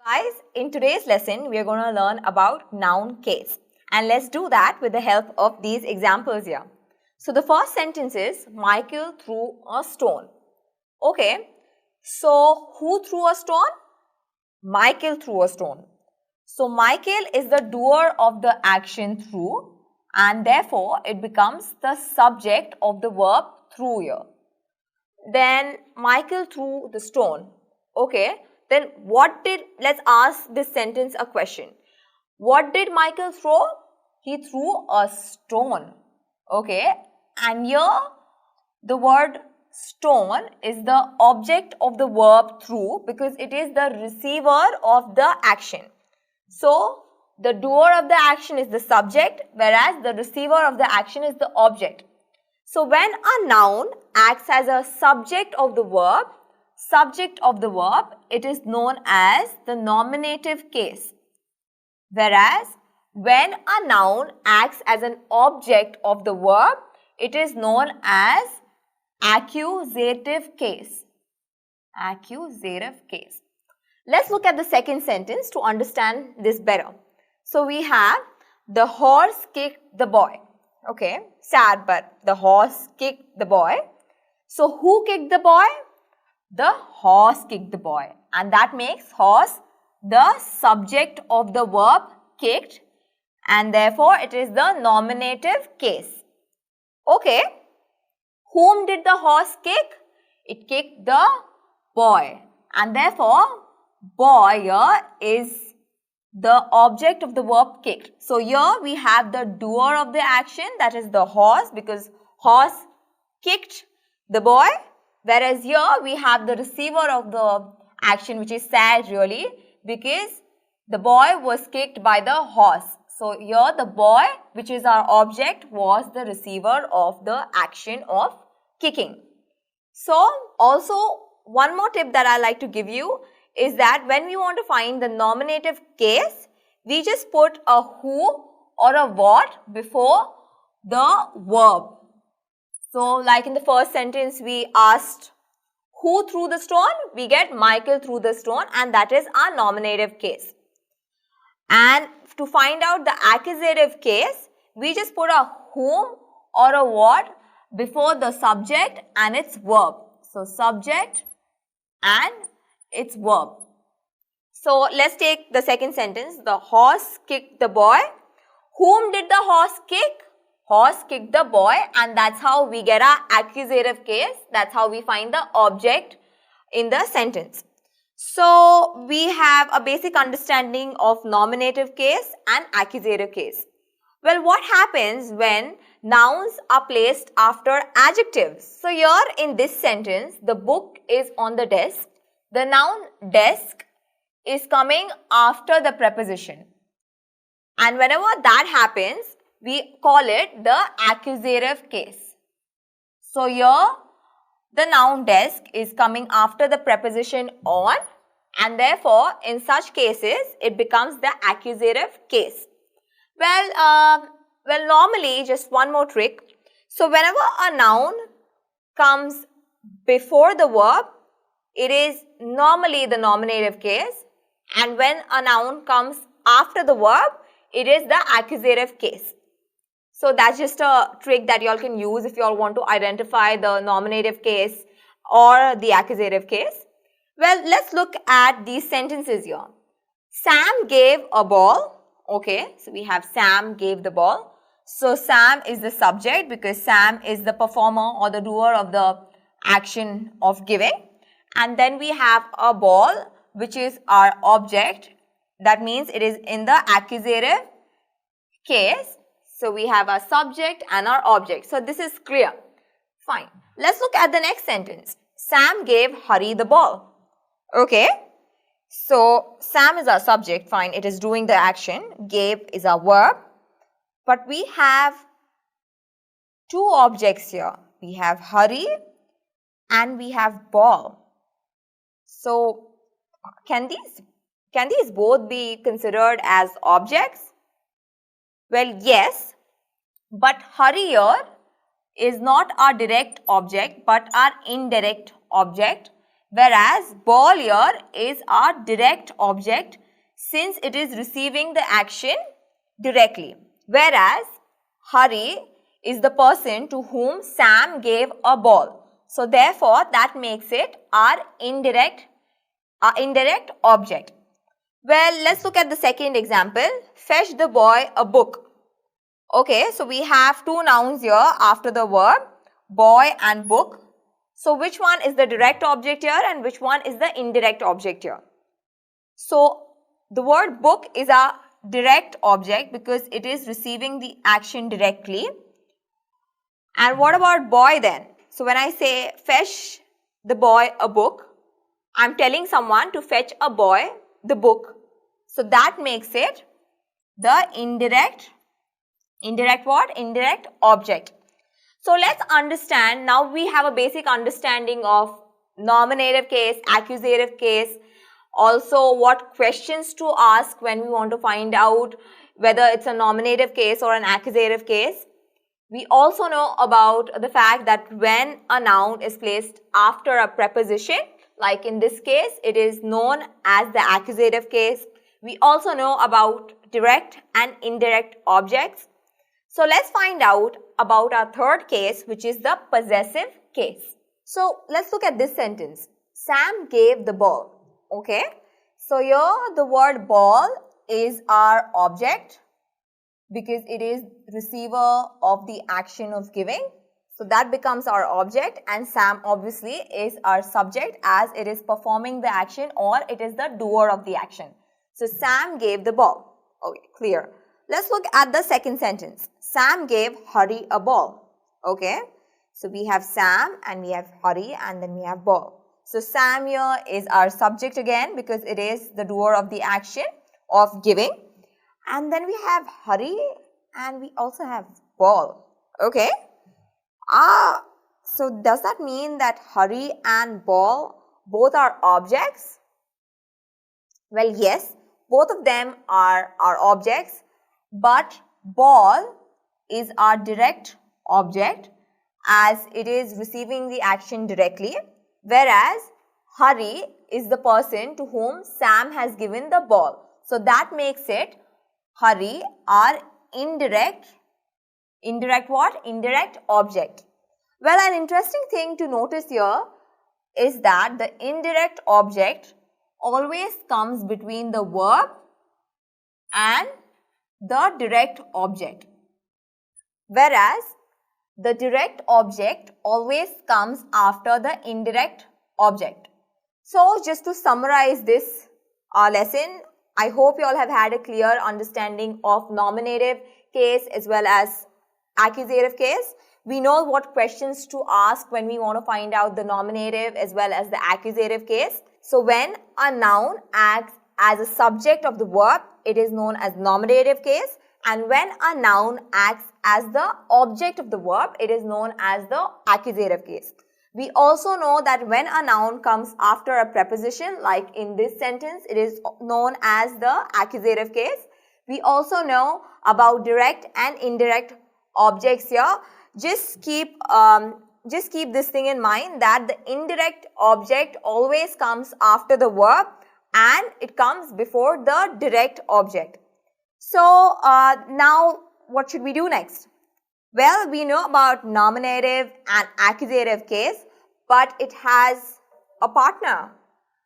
Guys, in today's lesson, we are going to learn about noun case. And let's do that with the help of these examples here. So the first sentence is, Michael threw a stone. Okay, so who threw a stone? Michael threw a stone. So Michael is the doer of the action threw, and therefore it becomes the subject of the verb threw here. Then Michael threw the stone. Okay, then let's ask this sentence a question. What did Michael throw? He threw a stone. Okay, and here the word stone is the object of the verb threw because it is the receiver of the action. So the doer of the action is the subject, whereas the receiver of the action is the object. So when a noun acts as a subject of the verb, it is known as the nominative case. Whereas when a noun acts as an object of the verb, it is known as accusative case. Accusative case. Let's look at the second sentence to understand this better. So we have the horse kicked the boy. Okay, sad, but the horse kicked the boy. So who kicked the boy? The horse kicked the boy, and that makes horse the subject of the verb kicked, and therefore it is the nominative case. Okay, whom did the horse kick? It kicked the boy, and therefore boy here is the object of the verb kicked. So here we have the doer of the action, that is the horse, because horse kicked the boy, whereas here we have the receiver of the action, which is sad really, because the boy was kicked by the horse. So here the boy, which is our object, was the receiver of the action of kicking. So also one more tip that I like to give you is that when we want to find the nominative case, we just put a who or a what before the verb. So like in the first sentence, we asked who threw the stone? We get Michael threw the stone, and that is our nominative case. And to find out the accusative case, we just put a whom or a what before the subject and its verb. So subject and its verb. So let's take the second sentence. The horse kicked the boy. Whom did the horse kick? Horse kicked the boy, and that's how we get our accusative case. That's how we find the object in the sentence. So we have a basic understanding of nominative case and accusative case. Well, what happens when nouns are placed after adjectives? So here in this sentence, the book is on the desk. The noun desk is coming after the preposition. And whenever that happens, we call it the accusative case. So here, the noun desk is coming after the preposition on, and therefore, in such cases, it becomes the accusative case. Well, normally, just one more trick. So whenever a noun comes before the verb, it is normally the nominative case, and when a noun comes after the verb, it is the accusative case. So that's just a trick that you all can use if you all want to identify the nominative case or the accusative case. Well, let's look at these sentences here. Sam gave a ball. Okay, so we have Sam gave the ball. So Sam is the subject because Sam is the performer or the doer of the action of giving. And then we have a ball, which is our object. That means it is in the accusative case. So we have our subject and our object. So this is clear. Fine. Let's look at the next sentence. Sam gave Hari the ball. Okay. So Sam is our subject. Fine. It is doing the action. Gave is our verb. But we have two objects here. We have Hari and we have ball. So can these both be considered as objects? Well, yes, but Hari here is not our direct object but our indirect object, Whereas ball here is our direct object since it is receiving the action directly. Whereas Hari is the person to whom Sam gave a ball. So therefore that makes it our indirect object. Well, let's look at the second example. Fetch the boy a book. Okay, so we have two nouns here after the verb, boy and book. So which one is the direct object here and which one is the indirect object here? So the word book is a direct object because it is receiving the action directly. And what about boy then? So when I say fetch the boy a book, I am telling someone to fetch a boy the book. So that makes it the indirect what? Indirect object. So let's understand, now we have a basic understanding of nominative case, accusative case, also what questions to ask when we want to find out whether it's a nominative case or an accusative case. We also know about the fact that when a noun is placed after a preposition, like in this case, it is known as the accusative case. We also know about direct and indirect objects. So let's find out about our third case, which is the possessive case. So let's look at this sentence. Sam gave the ball. Okay. So here the word ball is our object because it is receiver of the action of giving. So that becomes our object, and Sam obviously is our subject as it is performing the action or it is the doer of the action. So Sam gave the ball. Okay, clear. Let's look at the second sentence. Sam gave Hari a ball. Okay. So we have Sam and we have Hari and then we have ball. So Sam here is our subject again because it is the doer of the action of giving. And then we have Hari and we also have ball. Okay. So does that mean that Hari and ball both are objects? Well, yes, both of them are our objects, but ball is our direct object as it is receiving the action directly, whereas Hari is the person to whom Sam has given the ball. So that makes it Hari our indirect what? Indirect object. Well, an interesting thing to notice here is that the indirect object always comes between the verb and the direct object, whereas the direct object always comes after the indirect object. So just to summarize this lesson, I hope you all have had a clear understanding of nominative case as well as accusative case. We know what questions to ask when we want to find out the nominative as well as the accusative case. So when a noun acts as a subject of the verb, it is known as nominative case, and when a noun acts as the object of the verb, it is known as the accusative case. We also know that when a noun comes after a preposition, like in this sentence, it is known as the accusative case. We also know about direct and indirect objects here. Just keep this thing in mind that the indirect object always comes after the verb and it comes before the direct object. So now what should we do next? Well, we know about nominative and accusative case, but it has a partner,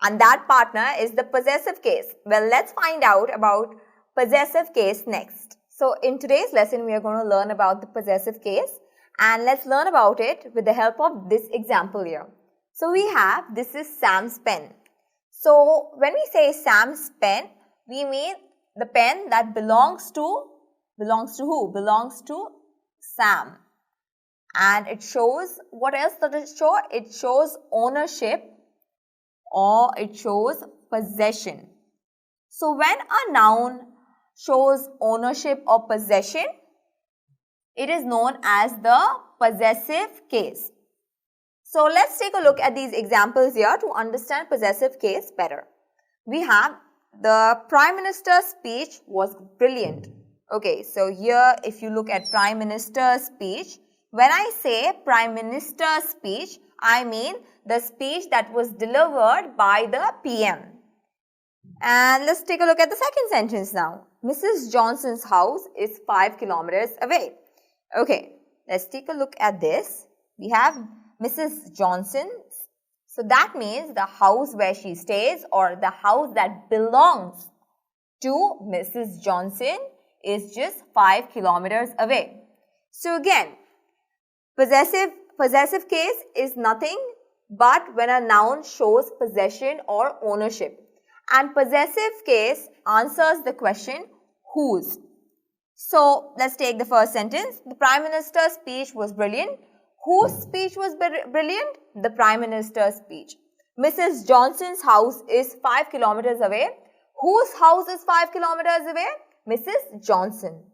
and that partner is the possessive case. Well, let's find out about possessive case next. So in today's lesson, we are going to learn about the possessive case, and let's learn about it with the help of this example here. So we have, this is Sam's pen. So when we say Sam's pen, we mean the pen that belongs to who? Belongs to Sam. And it shows, what else does it show? It shows ownership or it shows possession. So when a noun shows ownership or possession, it is known as the possessive case. So let's take a look at these examples here to understand possessive case better. We have the Prime Minister's speech was brilliant. Okay, so here if you look at Prime Minister's speech, when I say Prime Minister's speech, I mean the speech that was delivered by the PM. And let's take a look at the second sentence now. Mrs. Johnson's house is 5 kilometers away. Okay, let's take a look at this. We have Mrs. Johnson. So that means the house where she stays or the house that belongs to Mrs. Johnson is just 5 kilometers away. So again, possessive case is nothing but when a noun shows possession or ownership. And possessive case answers the question whose. So let's take the first sentence. The Prime Minister's speech was brilliant. Whose speech was brilliant? The Prime Minister's speech. Mrs. Johnson's house is 5 kilometers away. Whose house is 5 kilometers away? Mrs. Johnson's.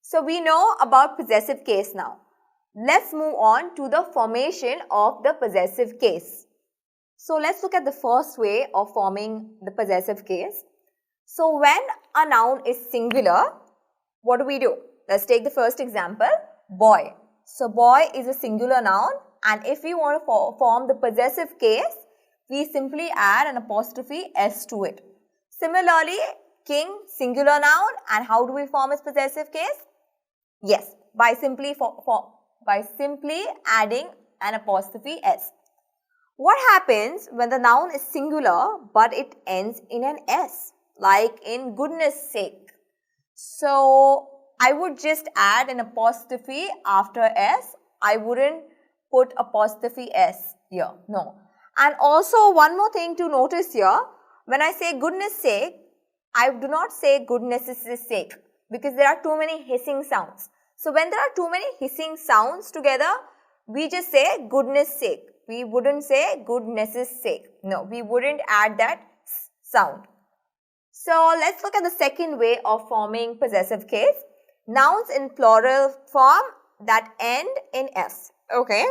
So we know about possessive case now. Let's move on to the formation of the possessive case. So let's look at the first way of forming the possessive case. So when a noun is singular, what do? Let's take the first example, boy. So boy is a singular noun, and if we want to form the possessive case, we simply add an apostrophe s to it. Similarly, king, singular noun, and how do we form its possessive case? Yes, by simply adding an apostrophe s. What happens when the noun is singular but it ends in an s, like in goodness sake? So I would just add an apostrophe after s. I wouldn't put apostrophe s here, no. And also one more thing to notice here, when I say goodness sake, I do not say goodness' sake because there are too many hissing sounds. So when there are too many hissing sounds together, we just say goodness sake. We wouldn't say goodness' sake. No, we wouldn't add that sound. So let's look at the second way of forming possessive case. Nouns in plural form that end in s. Okay.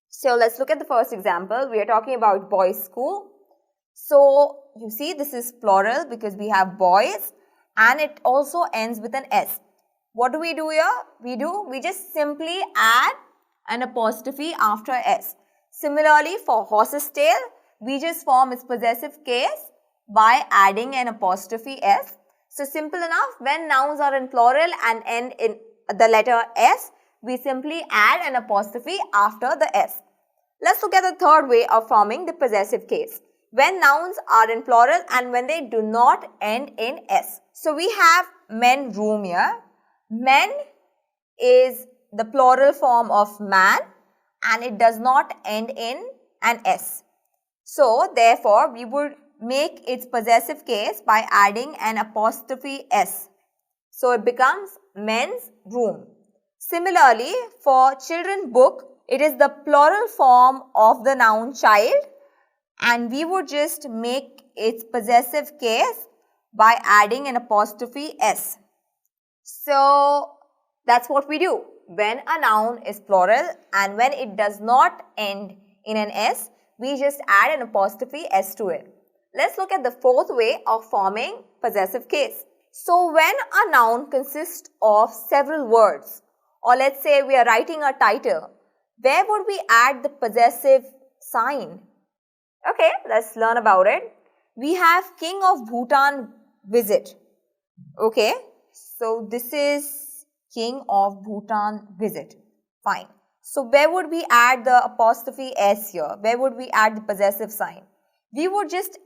So let's look at the first example. We are talking about boys' school. So you see this is plural because we have boys and it also ends with an s. What do we do here? We just simply add an apostrophe after s. Similarly, for horse's tail, we just form its possessive case by adding an apostrophe s. So simple enough, when nouns are in plural and end in the letter s, we simply add an apostrophe after the s. Let's look at the third way of forming the possessive case. When nouns are in plural and when they do not end in s. So we have men room here. Men is the plural form of man and it does not end in an s. So therefore, we would make its possessive case by adding an apostrophe s. So it becomes men's room. Similarly, for children book, it is the plural form of the noun child and we would just make its possessive case by adding an apostrophe s. So that's what we do. When a noun is plural and when it does not end in an s, we just add an apostrophe s to it. Let's look at the fourth way of forming possessive case. So when a noun consists of several words, or let's say we are writing a title, where would we add the possessive sign? Okay, let's learn about it. We have King of Bhutan visit. Okay, so this is King of Bhutan visit. Fine. So where would we add the apostrophe s here? Where would we add the possessive sign? We would just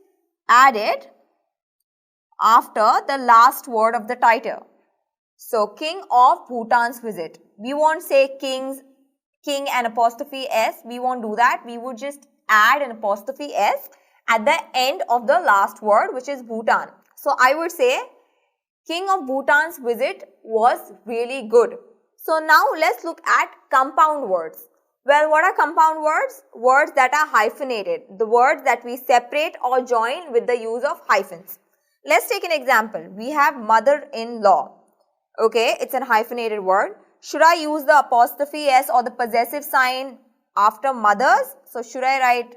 add it after the last word of the title. So King of Bhutan's visit. We won't say king and apostrophe s. We won't do that. We would just add an apostrophe s at the end of the last word, which is Bhutan. So I would say King of Bhutan's visit was really good. So now let's look at compound words. Well, what are compound words? Words that are hyphenated. The words that we separate or join with the use of hyphens. Let's take an example. We have mother-in-law. Okay, it's a hyphenated word. Should I use the apostrophe s or the possessive sign after mothers? So should I write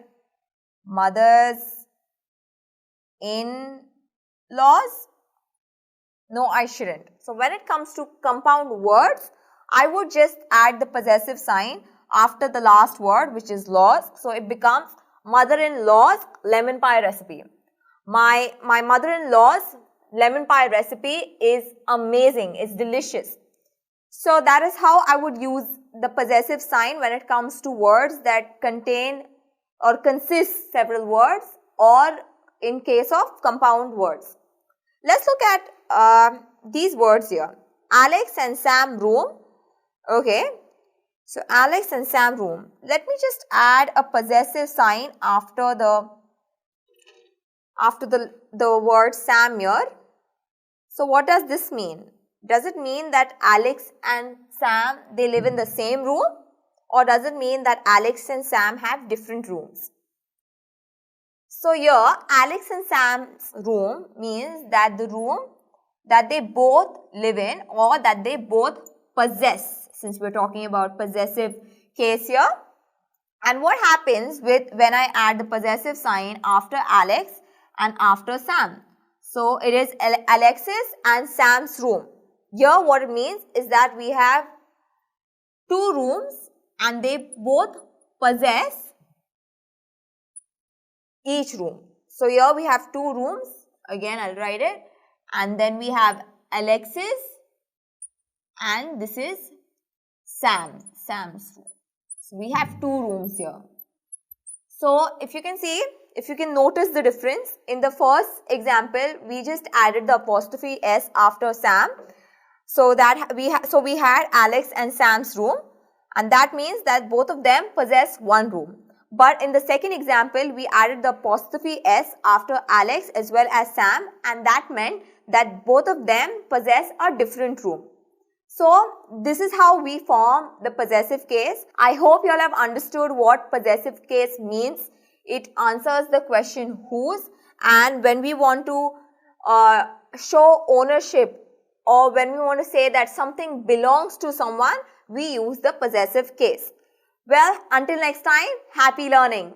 mothers in laws? No, I shouldn't. So when it comes to compound words, I would just add the possessive sign after the last word, which is laws. So it becomes mother-in-law's lemon pie recipe. My mother-in-law's lemon pie recipe is amazing. It's delicious. So that is how I would use the possessive sign when it comes to words that contain or consist several words, or in case of compound words. Let's look at these words here. Alex and Sam room. Okay. So Alex and Sam room. Let me just add a possessive sign after the word Sam here. So what does this mean? Does it mean that Alex and Sam, they live in the same room? Or does it mean that Alex and Sam have different rooms? So here, Alex and Sam's room means that the room that they both live in or that they both possess, since we're talking about possessive case here. And what happens when I add the possessive sign after Alex and after Sam? So it is Alex's and Sam's room. Here what it means is that we have two rooms and they both possess each room. So here we have two rooms. Again, I'll write it. And then we have Alex's and this is Sam's room. So we have two rooms here. So if you can see, if you can notice the difference, in the first example, we just added the apostrophe S after Sam. So that we had Alex and Sam's room, and that means that both of them possess one room. But in the second example, we added the apostrophe S after Alex as well as Sam, and that meant that both of them possess a different room. So this is how we form the possessive case. I hope you all have understood what possessive case means. It answers the question whose, and when we want to show ownership, or when we want to say that something belongs to someone, we use the possessive case. Well, until next time, happy learning.